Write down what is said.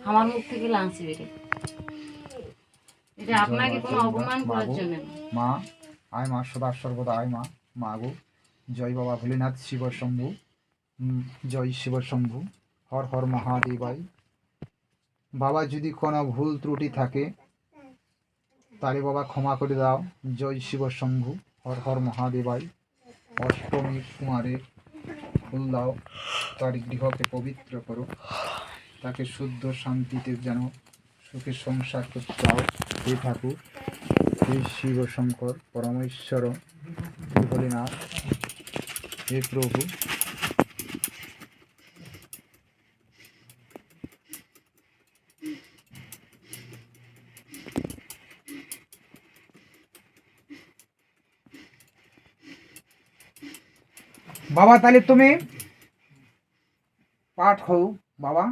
আমার মুখ থেকে লাংসি বেরে, এটা আপনাকে কোনো অপমান করার জন্য না। মা আয়, মা সদা সর্বদা আয়, মা মা গো। জয় বাবা ভোলেনাথ শিব শম্ভু, জয় শিব শম্ভু, হর হর মহাদেবাই। বাবা যদি কোনো ভুল ত্রুটি থাকে তাহলে বাবা ক্ষমা করে দাও। জয় শিব শম্ভু, হর হর মহাদেবাই। অষ্টমী কুমারের ফুল দাও, তার গৃহকে পবিত্র করো, তাকে শুদ্ধ শান্তিতে যেন সুখে সংসার করতে দাও। হে ঠাকুর, হে শিব শঙ্কর পরমেশ্বর, হে ভোলেনাথ, হে প্রভু। বাবা তাহলে তুমি পাঠ হও বাবা।